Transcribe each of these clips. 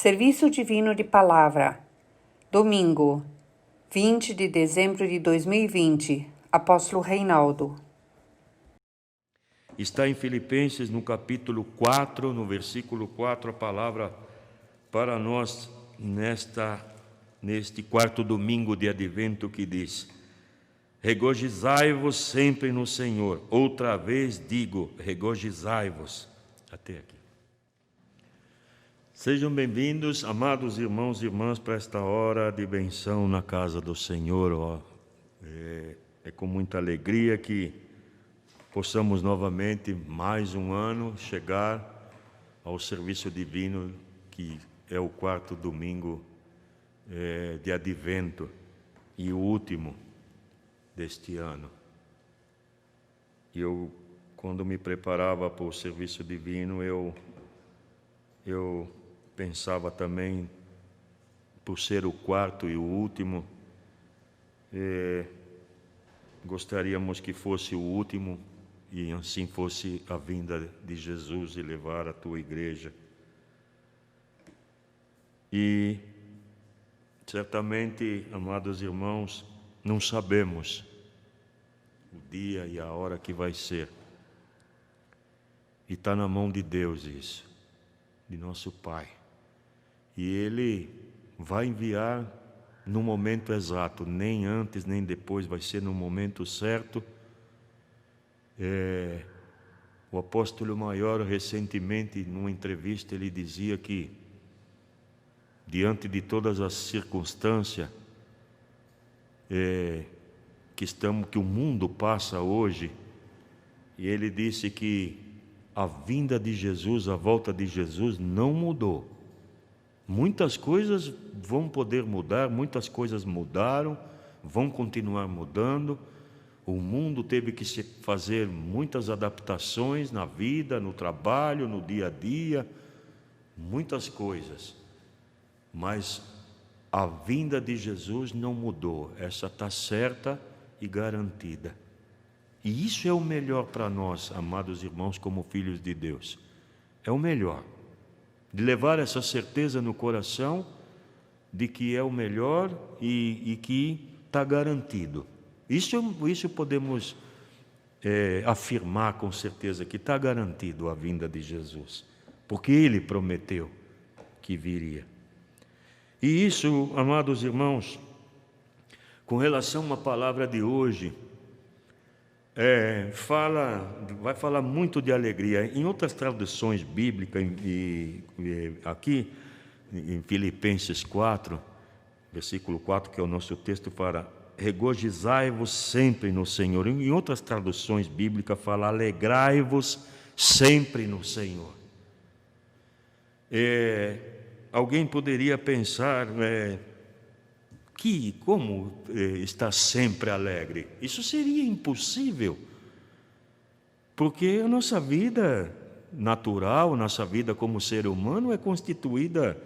Serviço Divino de Palavra, domingo, 20 de dezembro de 2020, Apóstolo Reinaldo. Está em Filipenses, no capítulo 4, no versículo 4, a palavra para nós neste quarto domingo de Advento que diz: regozijai-vos sempre no Senhor. Outra vez digo, regozijai-vos. Até aqui. Sejam bem-vindos, amados irmãos e irmãs, para esta hora de benção na casa do Senhor. É com muita alegria que possamos novamente, mais um ano, chegar ao serviço divino, que é o quarto domingo de Advento e o último deste ano. E eu, quando me preparava para o serviço divino, eu pensava também, por ser o quarto e o último, gostaríamos que fosse o último e assim fosse a vinda de Jesus e levar a tua igreja. E certamente, amados irmãos, não sabemos o dia e a hora que vai ser. E está na mão de Deus isso, de nosso Pai. E Ele vai enviar no momento exato, nem antes nem depois, vai ser no momento certo. O apóstolo maior, recentemente, numa entrevista, ele dizia que, diante de todas as circunstâncias que o mundo passa hoje, e ele disse que a vinda de Jesus, a volta de Jesus não mudou. Muitas coisas vão poder mudar, muitas coisas mudaram, vão continuar mudando. O mundo teve que se fazer muitas adaptações na vida, no trabalho, no dia a dia, muitas coisas. Mas a vinda de Jesus não mudou, essa está certa e garantida. E isso é o melhor para nós, amados irmãos, como filhos de Deus. É o melhor, de levar essa certeza no coração de que é o melhor e que está garantido. Isso podemos afirmar com certeza, que está garantido a vinda de Jesus, porque Ele prometeu que viria. E isso, amados irmãos, com relação à palavra de hoje, vai falar muito de alegria. Em outras traduções bíblicas, aqui em Filipenses 4, versículo 4, que é o nosso texto, fala: regozijai-vos sempre no Senhor. Em outras traduções bíblicas fala: alegrai-vos sempre no Senhor. Alguém poderia pensar como estar sempre alegre? Isso seria impossível, porque a nossa vida natural, nossa vida como ser humano é constituída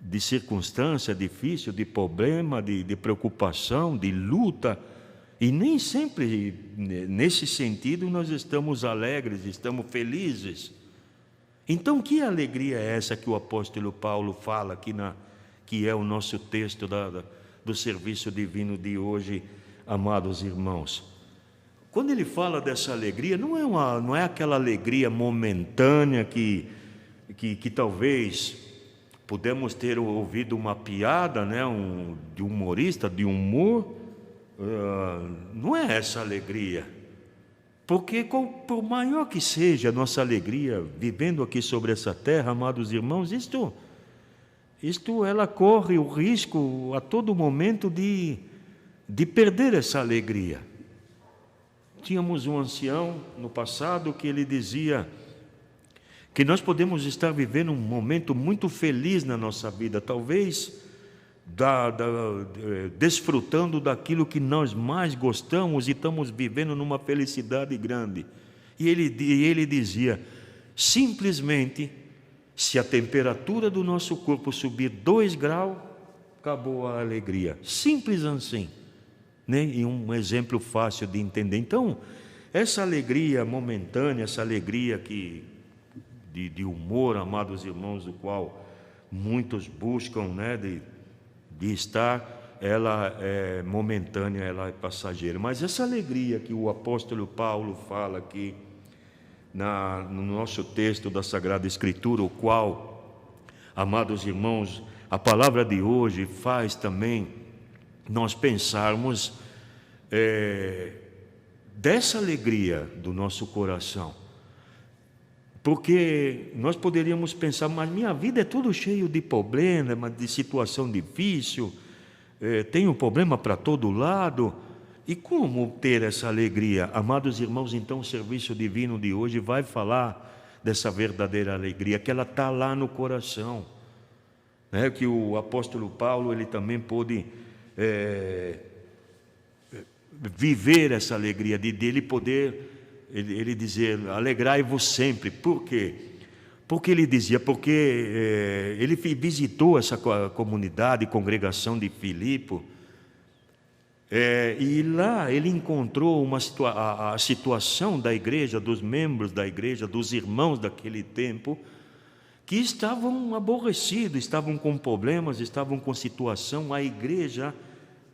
de circunstância difícil, de problema, de preocupação, de luta, e nem sempre nesse sentido nós estamos alegres, estamos felizes. Então, que alegria é essa que o apóstolo Paulo fala aqui, que é o nosso texto do serviço divino de hoje, amados irmãos? Quando ele fala dessa alegria, não é aquela alegria momentânea que talvez pudemos ter ouvido uma piada, de humorista, de humor. Não é essa alegria. Porque por maior que seja a nossa alegria vivendo aqui sobre essa terra, amados irmãos, ela corre o risco a todo momento de perder essa alegria. Tínhamos um ancião no passado que ele dizia que nós podemos estar vivendo um momento muito feliz na nossa vida, talvez desfrutando daquilo que nós mais gostamos e estamos vivendo numa felicidade grande. E ele dizia: simplesmente, se a temperatura do nosso corpo subir 2 graus, acabou a alegria. Simples assim, E um exemplo fácil de entender. Então, essa alegria momentânea, essa alegria de humor, amados irmãos, do qual muitos buscam, né, de estar, ela é momentânea, ela é passageira. Mas essa alegria que o apóstolo Paulo fala aqui no nosso texto da Sagrada Escritura, o qual, amados irmãos, a palavra de hoje faz também nós pensarmos dessa alegria do nosso coração. Porque nós poderíamos pensar, mas minha vida é tudo cheio de problema, de situação difícil, tenho problema para todo lado. E como ter essa alegria? Amados irmãos, então o serviço divino de hoje vai falar dessa verdadeira alegria, que ela está lá no coração, né? Que o apóstolo Paulo, ele também pôde viver essa alegria, dele poder, ele dizer, alegrai-vos sempre. Por quê? Porque ele dizia, ele visitou essa comunidade, congregação de Filipe, e lá ele encontrou a situação da igreja, dos membros da igreja, dos irmãos daquele tempo, que estavam aborrecidos, estavam com problemas, estavam com situação. A igreja,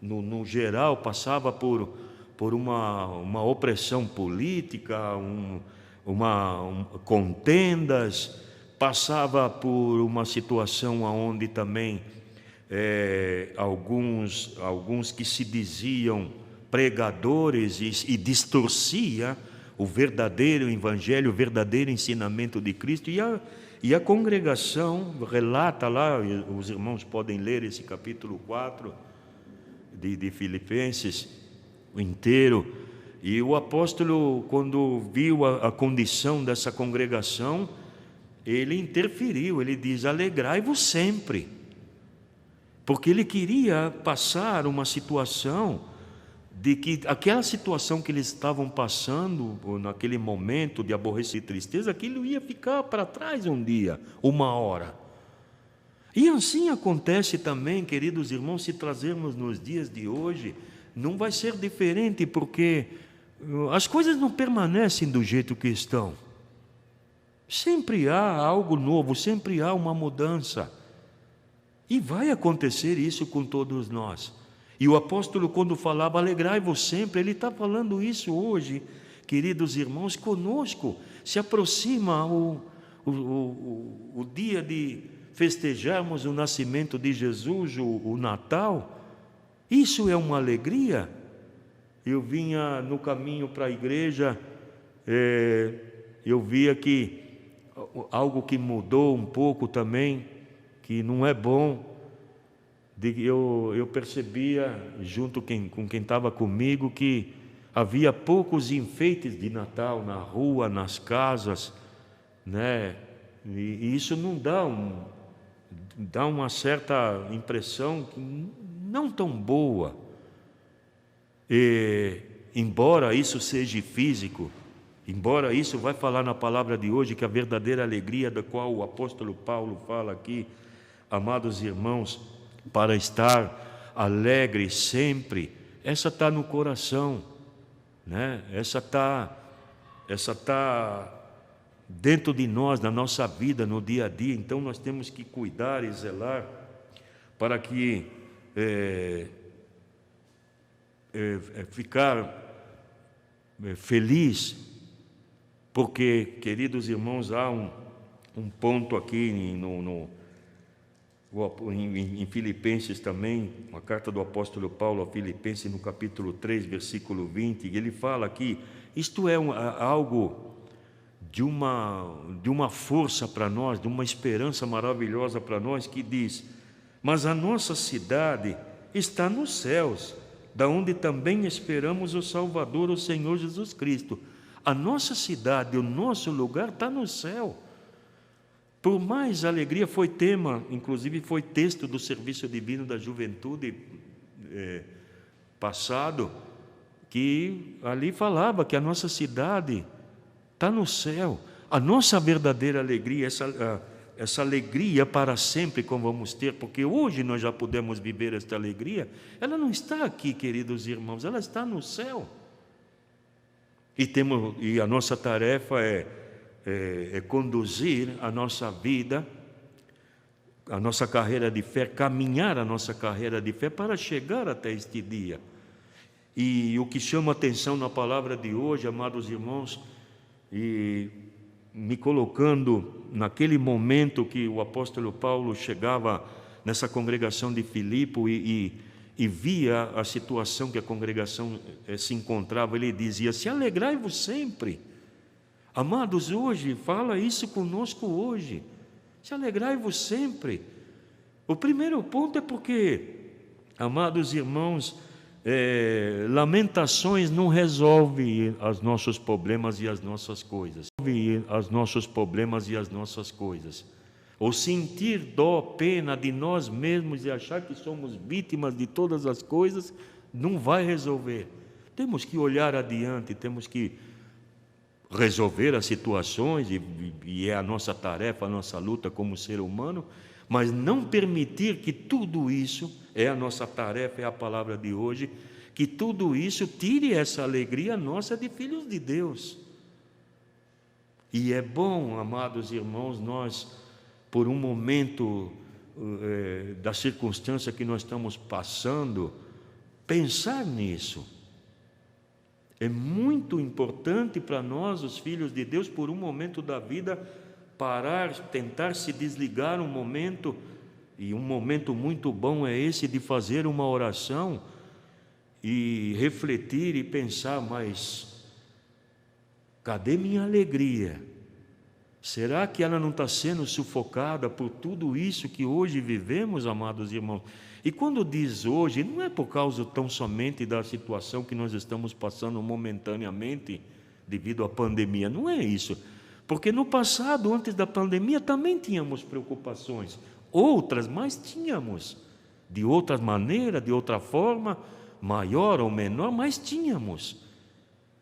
no geral, passava por uma opressão política, contendas, passava por uma situação onde também alguns que se diziam pregadores e distorcia o verdadeiro evangelho, o verdadeiro ensinamento de Cristo. E a congregação relata lá, os irmãos podem ler esse capítulo 4 de Filipenses inteiro, e o apóstolo, quando viu a condição dessa congregação, ele interferiu, ele diz, alegrai-vos sempre, porque ele queria passar uma situação de que aquela situação que eles estavam passando, naquele momento de aborrecimento e tristeza, aquilo ia ficar para trás um dia, uma hora. E assim acontece também, queridos irmãos, se trazermos nos dias de hoje, não vai ser diferente, porque as coisas não permanecem do jeito que estão. Sempre há algo novo, sempre há uma mudança. E vai acontecer isso com todos nós. E o apóstolo, quando falava, alegrai-vos sempre, ele está falando isso hoje, queridos irmãos, conosco. Se aproxima o dia de festejarmos o nascimento de Jesus, o Natal. Isso é uma alegria. Eu vinha no caminho para a igreja, eu via que algo que mudou um pouco também, que não é bom. Eu percebia, junto com quem estava comigo, que havia poucos enfeites de Natal na rua, nas casas, né? E isso não dá uma certa impressão não tão boa. Embora isso seja físico, embora isso vai falar na palavra de hoje, que a verdadeira alegria da qual o apóstolo Paulo fala aqui, amados irmãos, para estar alegre sempre, essa está no coração, né? Essa está dentro de nós, na nossa vida, no dia a dia. Então nós temos que cuidar e zelar para que ficar feliz, porque, queridos irmãos, há um ponto aqui em Filipenses também, uma carta do apóstolo Paulo a Filipenses, no capítulo 3, versículo 20, ele fala aqui, isto é algo de uma força para nós, de uma esperança maravilhosa para nós, que diz, mas a nossa cidade está nos céus, da onde também esperamos o Salvador, o Senhor Jesus Cristo. A nossa cidade, o nosso lugar está no céu. Por mais alegria, foi tema, inclusive foi texto do Serviço Divino da Juventude passado, que ali falava que a nossa cidade está no céu. A nossa verdadeira alegria, essa alegria para sempre como vamos ter, porque hoje nós já podemos viver esta alegria, ela não está aqui, queridos irmãos, ela está no céu. E a nossa tarefa é conduzir a nossa vida a nossa carreira de fé, caminhar a nossa carreira de fé para chegar até este dia. E o que chama atenção na palavra de hoje, amados irmãos, e me colocando naquele momento que o apóstolo Paulo chegava nessa congregação de Filipe e via a situação que a congregação se encontrava, ele dizia: se alegrai-vos sempre. Amados, hoje, fala isso conosco hoje. Se alegrai-vos sempre. O primeiro ponto é porque, amados irmãos, lamentações não resolve os nossos problemas e as nossas coisas. Os nossos problemas e as nossas coisas. Ou sentir dó, pena de nós mesmos e achar que somos vítimas de todas as coisas, não vai resolver. Temos que olhar adiante, temos que resolver as situações, e é a nossa tarefa, a nossa luta como ser humano, mas não permitir que tudo isso, é a nossa tarefa, é a palavra de hoje, que tudo isso tire essa alegria nossa de filhos de Deus. E é bom, amados irmãos, nós, por um momento da circunstância que nós estamos passando, pensar nisso. É muito importante para nós, os filhos de Deus, por um momento da vida, parar, tentar se desligar um momento, e um momento muito bom é esse de fazer uma oração e refletir e pensar: mas cadê minha alegria? Será que ela não está sendo sufocada por tudo isso que hoje vivemos, amados irmãos? E quando diz hoje, não é por causa tão somente da situação que nós estamos passando momentaneamente devido à pandemia, não é isso. Porque no passado, antes da pandemia, também tínhamos preocupações, outras, mas tínhamos, de outra maneira, de outra forma, maior ou menor, mas tínhamos.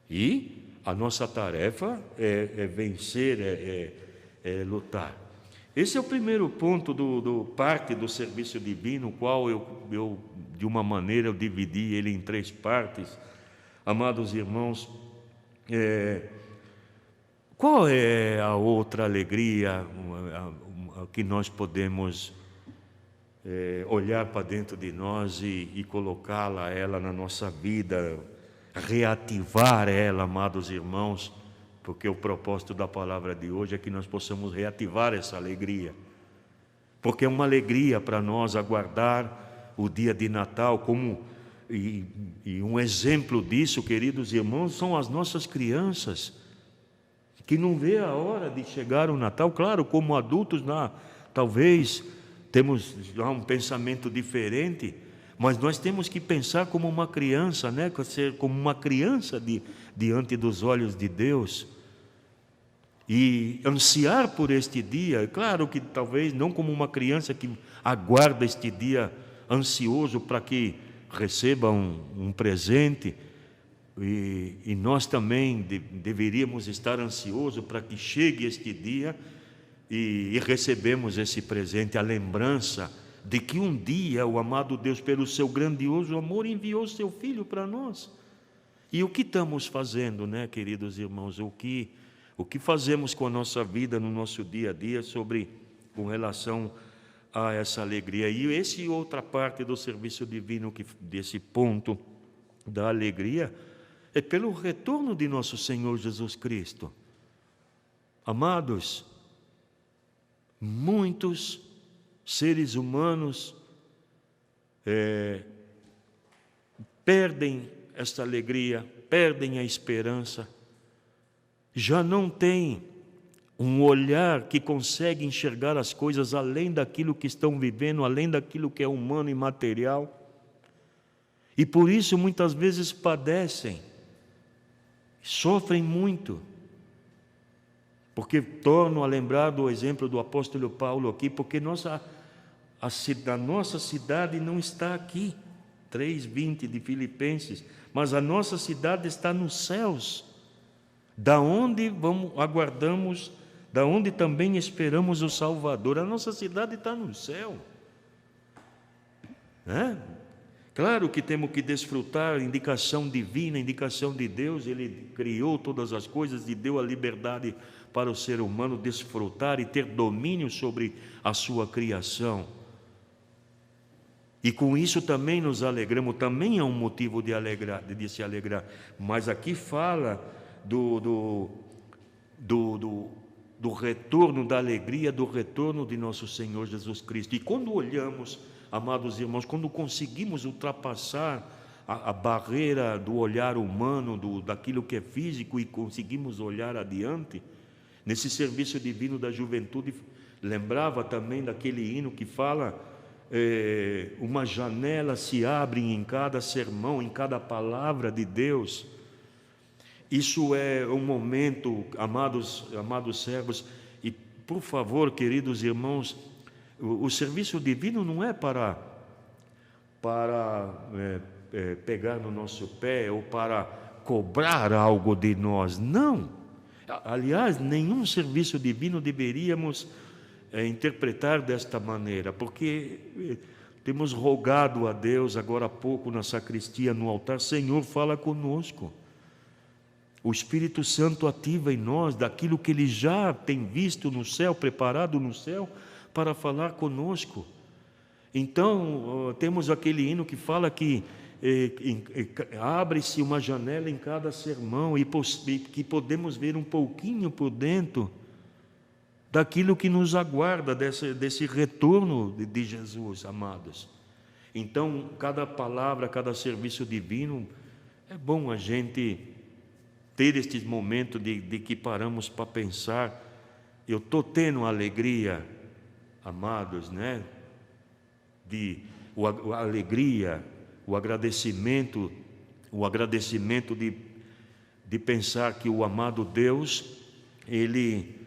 E a nossa tarefa é vencer, é lutar. Esse é o primeiro ponto parte do serviço divino, o qual eu de uma maneira, eu dividi ele em 3 partes. Amados irmãos, qual é a outra alegria que nós podemos olhar para dentro de nós e colocá-la, ela na nossa vida, reativar ela, amados irmãos? Porque o propósito da palavra de hoje é que nós possamos reativar essa alegria. Porque é uma alegria para nós aguardar o dia de Natal, e um exemplo disso, queridos irmãos, são as nossas crianças, que não vê a hora de chegar o Natal. Claro, como adultos, talvez temos já um pensamento diferente, mas nós temos que pensar como uma criança, né? Como uma criança diante dos olhos de Deus, e ansiar por este dia. Claro que talvez não como uma criança que aguarda este dia ansioso para que receba um presente, e nós também deveríamos estar ansiosos para que chegue este dia e recebemos esse presente, a lembrança de que um dia o amado Deus, pelo seu grandioso amor, enviou seu Filho para nós. E o que estamos fazendo, né, queridos irmãos? O que fazemos com a nossa vida, no nosso dia a dia, com relação a essa alegria? E essa outra parte do serviço divino, desse ponto da alegria, é pelo retorno de nosso Senhor Jesus Cristo. Amados, muitos seres humanos perdem esta alegria, perdem a esperança, já não têm um olhar que consegue enxergar as coisas além daquilo que estão vivendo, além daquilo que é humano e material, e por isso muitas vezes padecem, sofrem muito. Porque torno a lembrar do exemplo do apóstolo Paulo aqui, porque a nossa cidade não está aqui, 3:20 de Filipenses, mas a nossa cidade está nos céus, da onde aguardamos, da onde também esperamos o Salvador. A nossa cidade está no céu. Claro que temos que desfrutar, indicação divina, indicação de Deus. Ele criou todas as coisas e deu a liberdade para o ser humano desfrutar e ter domínio sobre a sua criação. E com isso também nos alegramos, também é um motivo de se alegrar. Mas aqui fala do retorno da alegria, do retorno de nosso Senhor Jesus Cristo. E quando olhamos, amados irmãos, quando conseguimos ultrapassar a barreira do olhar humano, daquilo que é físico, e conseguimos olhar adiante, nesse serviço divino da juventude, lembrava também daquele hino que fala: uma janela se abre em cada sermão, em cada palavra de Deus. Isso é um momento, amados servos, e por favor, queridos irmãos, o serviço divino não é para pegar no nosso pé ou para cobrar algo de nós, não. Aliás, nenhum serviço divino deveríamos interpretar desta maneira, porque temos rogado a Deus agora há pouco na sacristia, no altar: Senhor, fala conosco. O Espírito Santo ativa em nós daquilo que Ele já tem visto no céu, preparado no céu, para falar conosco. Então, temos aquele hino que fala que abre-se uma janela em cada sermão, e que podemos ver um pouquinho por dentro daquilo que nos aguarda, desse retorno de Jesus, amados. Então, cada palavra, cada serviço divino, é bom a gente ter estes momentos de que paramos para pensar: eu estou tendo alegria, amados, né? A alegria, o agradecimento de pensar que o amado Deus, Ele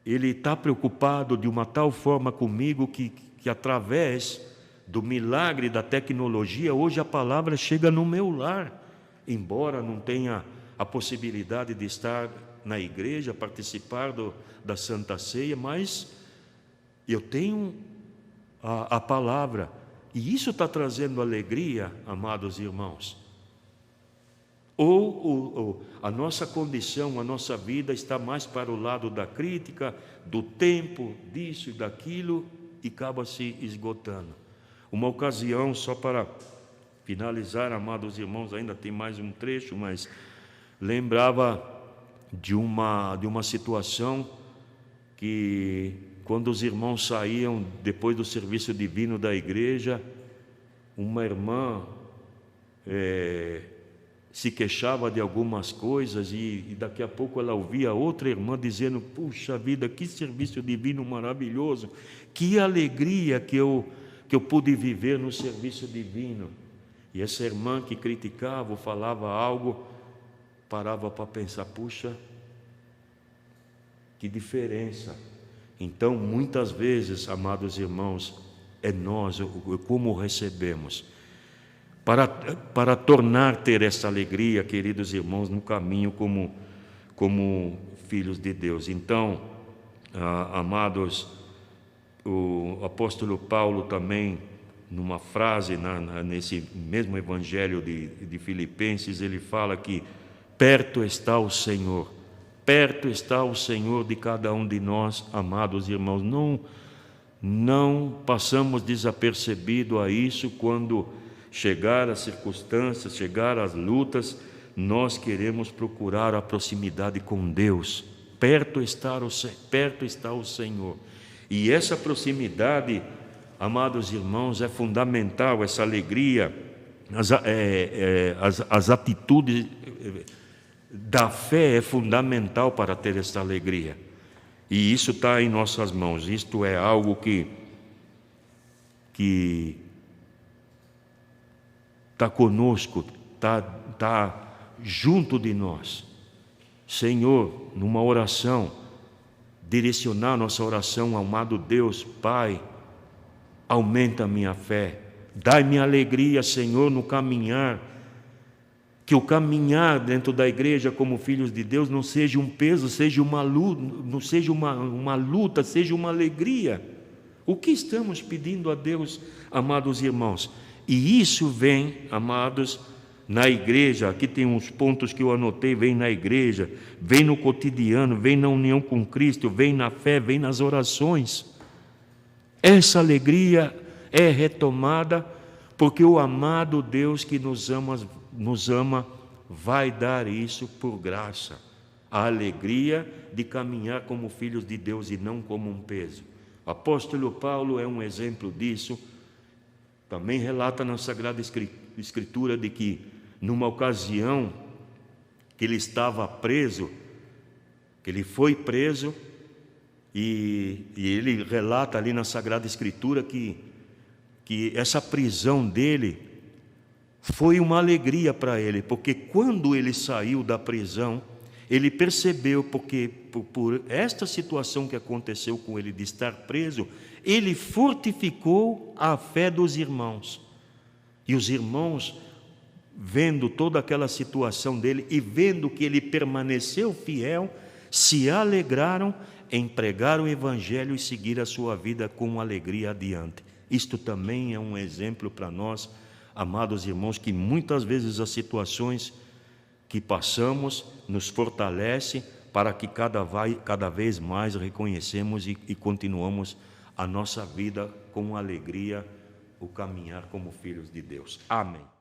está preocupado de uma tal forma comigo que através do milagre da tecnologia, hoje a palavra chega no meu lar, embora não tenha a possibilidade de estar na igreja, participar da Santa Ceia, mas eu tenho a palavra, e isso está trazendo alegria, amados irmãos. Ou a nossa condição, a nossa vida está mais para o lado da crítica, do tempo, disso e daquilo, e acaba se esgotando. Uma ocasião, só para finalizar, amados irmãos, ainda tem mais um trecho, mas lembrava de uma situação que, quando os irmãos saíam depois do serviço divino da igreja, uma irmã se queixava de algumas coisas, e daqui a pouco ela ouvia outra irmã dizendo: puxa vida, que serviço divino maravilhoso, que alegria que eu pude viver no serviço divino. E essa irmã que criticava ou falava algo, parava para pensar: puxa, que diferença. Então, muitas vezes, amados irmãos, é nós como recebemos. Para ter essa alegria, queridos irmãos, no caminho como filhos de Deus. Então, amados, o apóstolo Paulo também, numa frase, nesse mesmo evangelho de Filipenses, ele fala que perto está o Senhor de cada um de nós, amados irmãos. Não passamos desapercebido a isso. Quando chegar as circunstâncias, chegar as lutas, nós queremos procurar a proximidade com Deus. Perto está o Senhor. E essa proximidade, amados irmãos, é fundamental. Essa alegria, as atitudes da fé é fundamental para ter essa alegria. E isso está em nossas mãos. Isto é algo que está conosco, está junto de nós. Senhor, numa oração, direcionar nossa oração ao amado Deus: Pai, aumenta a minha fé, dai-me alegria, Senhor, no caminhar. Que o caminhar dentro da igreja como filhos de Deus não seja um peso, seja uma luta, não seja uma luta, seja uma alegria. O que estamos pedindo a Deus, amados irmãos? E isso vem, amados, na igreja. Aqui tem uns pontos que eu anotei: vem na igreja, vem no cotidiano, vem na união com Cristo, vem na fé, vem nas orações. Essa alegria é retomada porque o amado Deus que nos ama vai dar isso por graça. A alegria de caminhar como filhos de Deus e não como um peso. O apóstolo Paulo é um exemplo disso. Também relata na Sagrada Escritura de que, numa ocasião que ele estava preso, que ele foi preso, e ele relata ali na Sagrada Escritura que essa prisão dele foi uma alegria para ele, porque quando ele saiu da prisão, ele percebeu, porque por esta situação que aconteceu com ele de estar preso, ele fortificou a fé dos irmãos. E os irmãos, vendo toda aquela situação dele e vendo que ele permaneceu fiel, se alegraram em pregar o Evangelho e seguir a sua vida com alegria adiante. Isto também é um exemplo para nós, amados irmãos, que muitas vezes as situações que passamos nos fortalece para que cada vez mais reconhecemos e continuamos a nossa vida com alegria, o caminhar como filhos de Deus. Amém.